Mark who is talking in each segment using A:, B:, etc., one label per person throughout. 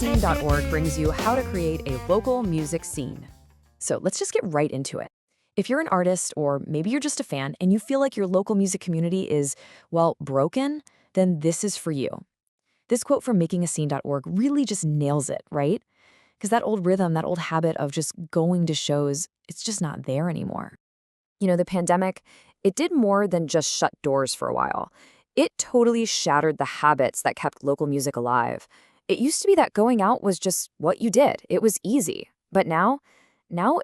A: MakingAScene.org brings you how to create a local music scene. So let's just get right into it. If you're an artist, or maybe you're just a fan, and you feel like your local music community is, well, broken, then this is for you. This quote from MakingAScene.org really just nails it, right? Because that old rhythm, that old habit of just going to shows, it's just not there anymore. The pandemic, it did more than just shut doors for a while. It totally shattered the habits that kept local music alive. It used to be that going out was just what you did. It was easy. But now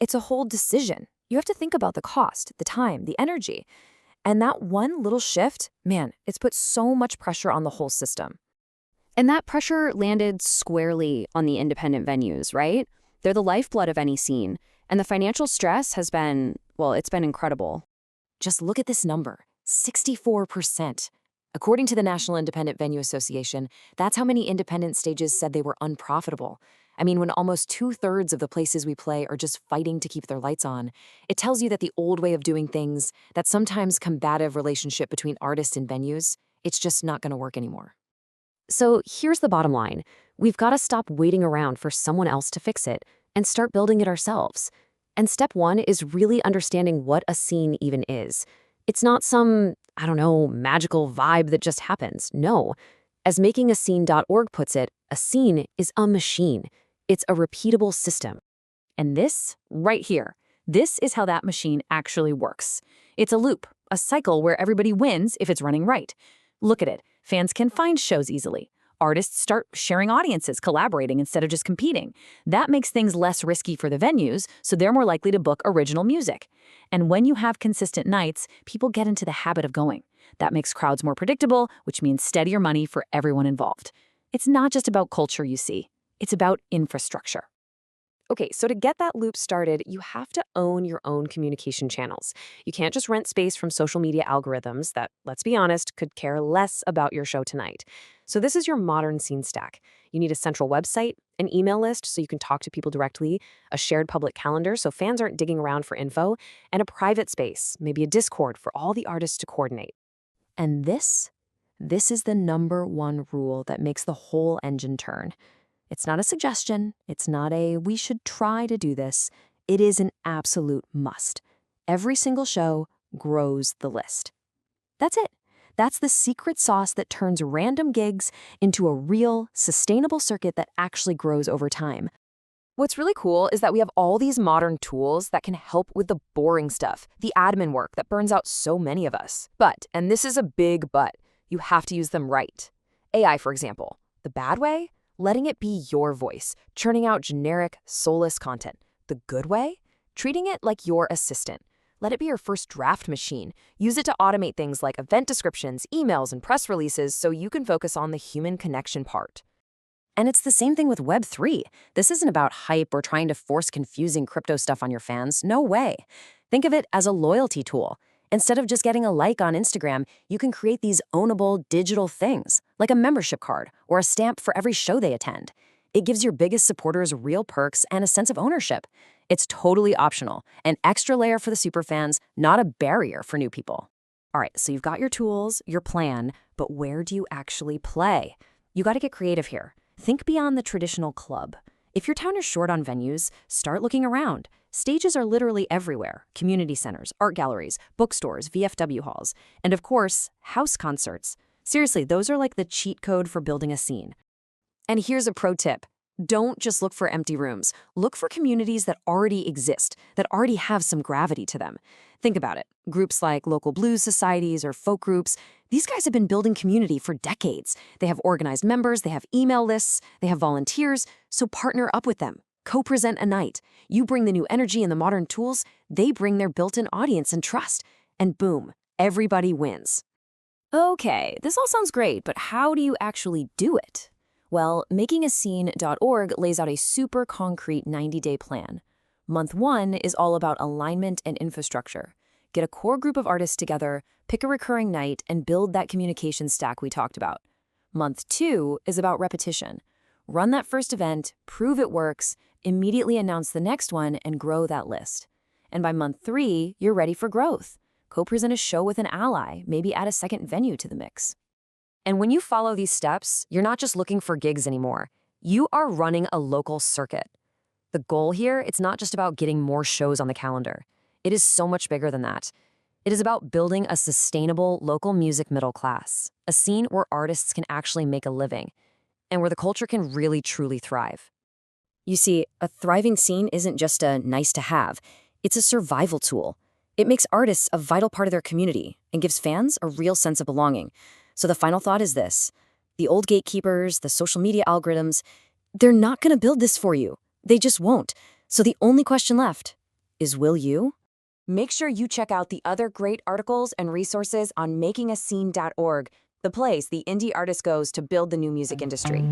A: it's a whole decision. You have to think about the cost, the time, the energy. And that one little shift, man, it's put so much pressure on the whole system.
B: And that pressure landed squarely on the independent venues, right? They're the lifeblood of any scene. And the financial stress has been, well, it's been incredible.
A: Just look at this number, 64%. According to the National Independent Venue Association, that's how many independent stages said they were unprofitable. I mean, when almost 2/3 of the places we play are just fighting to keep their lights on, it tells you that the old way of doing things, that sometimes combative relationship between artists and venues, it's just not going to work anymore.
B: So here's the bottom line. We've got to stop waiting around for someone else to fix it and start building it ourselves. And step one is really understanding what a scene even is. It's not some, magical vibe that just happens. No. As MakingAScene.org puts it, a scene is a machine. It's a repeatable system.
A: And this, right here, this is how that machine actually works. It's a loop, a cycle where everybody wins if it's running right. Look at it. Fans can find shows easily. Artists start sharing audiences, collaborating instead of just competing. That makes things less risky for the venues, so they're more likely to book original music. And when you have consistent nights, people get into the habit of going. That makes crowds more predictable, which means steadier money for everyone involved. It's not just about culture, you see. It's about infrastructure. Okay, so to get that loop started, you have to own your own communication channels. You can't just rent space from social media algorithms that, let's be honest, could care less about your show tonight. So this is your modern scene stack. You need a central website, an email list so you can talk to people directly, a shared public calendar so fans aren't digging around for info, and a private space, maybe a Discord for all the artists to coordinate. And this is the number one rule that makes the whole engine turn. It's not a suggestion. It's not a, we should try to do this. It is an absolute must. Every single show grows the list. That's it. That's the secret sauce that turns random gigs into a real, sustainable circuit that actually grows over time. What's really cool is that we have all these modern tools that can help with the boring stuff, the admin work that burns out so many of us. But, and this is a big but, you have to use them right. AI, for example. The bad way? Letting it be your voice, churning out generic, soulless content. The good way? Treating it like your assistant. Let it be your first draft machine. Use it to automate things like event descriptions, emails, and press releases so you can focus on the human connection part. And it's the same thing with Web3. This isn't about hype or trying to force confusing crypto stuff on your fans. No way. Think of it as a loyalty tool. Instead of just getting a like on Instagram, you can create these ownable digital things, like a membership card or a stamp for every show they attend. It gives your biggest supporters real perks and a sense of ownership. It's totally optional, an extra layer for the superfans, not a barrier for new people. All right, so you've got your tools, your plan, but where do you actually play? You got to get creative here. Think beyond the traditional club. If your town is short on venues, start looking around. Stages are literally everywhere. Community centers, art galleries, bookstores, VFW halls, and of course, house concerts. Seriously, those are like the cheat code for building a scene. And here's a pro tip. Don't just look for empty rooms. Look for communities that already exist, that already have some gravity to them. Think about it. Groups like local blues societies or folk groups, these guys have been building community for decades. They have organized members, they have email lists, they have volunteers, so partner up with them. Co-present a night. You bring the new energy and the modern tools, they bring their built-in audience and trust. And boom, everybody wins. Okay, this all sounds great, but how do you actually do it? Well, MakingAScene.org lays out a super concrete 90-day plan. Month 1 is all about alignment and infrastructure. Get a core group of artists together, pick a recurring night, and build that communication stack we talked about. Month 2 is about repetition. Run that first event, prove it works, immediately announce the next one, and grow that list. And by month 3, you're ready for growth. Co-present a show with an ally, maybe add a second venue to the mix. And when you follow these steps, you're not just looking for gigs anymore.
B: You are running a local circuit. The goal here, it's not just about getting more shows on the calendar. It is so much bigger than that. It is about building a sustainable local music middle class, a scene where artists can actually make a living, and where the culture can really truly thrive. You see, a thriving scene isn't just a nice to have, it's a survival tool. It makes artists a vital part of their community and gives fans a real sense of belonging. So the final thought is this: the old gatekeepers, the social media algorithms, they're not going to build this for you. They just won't. So the only question left is, will you? Make sure you check out the other great articles and resources on makingascene.org, the place the indie artist goes to build the new music industry.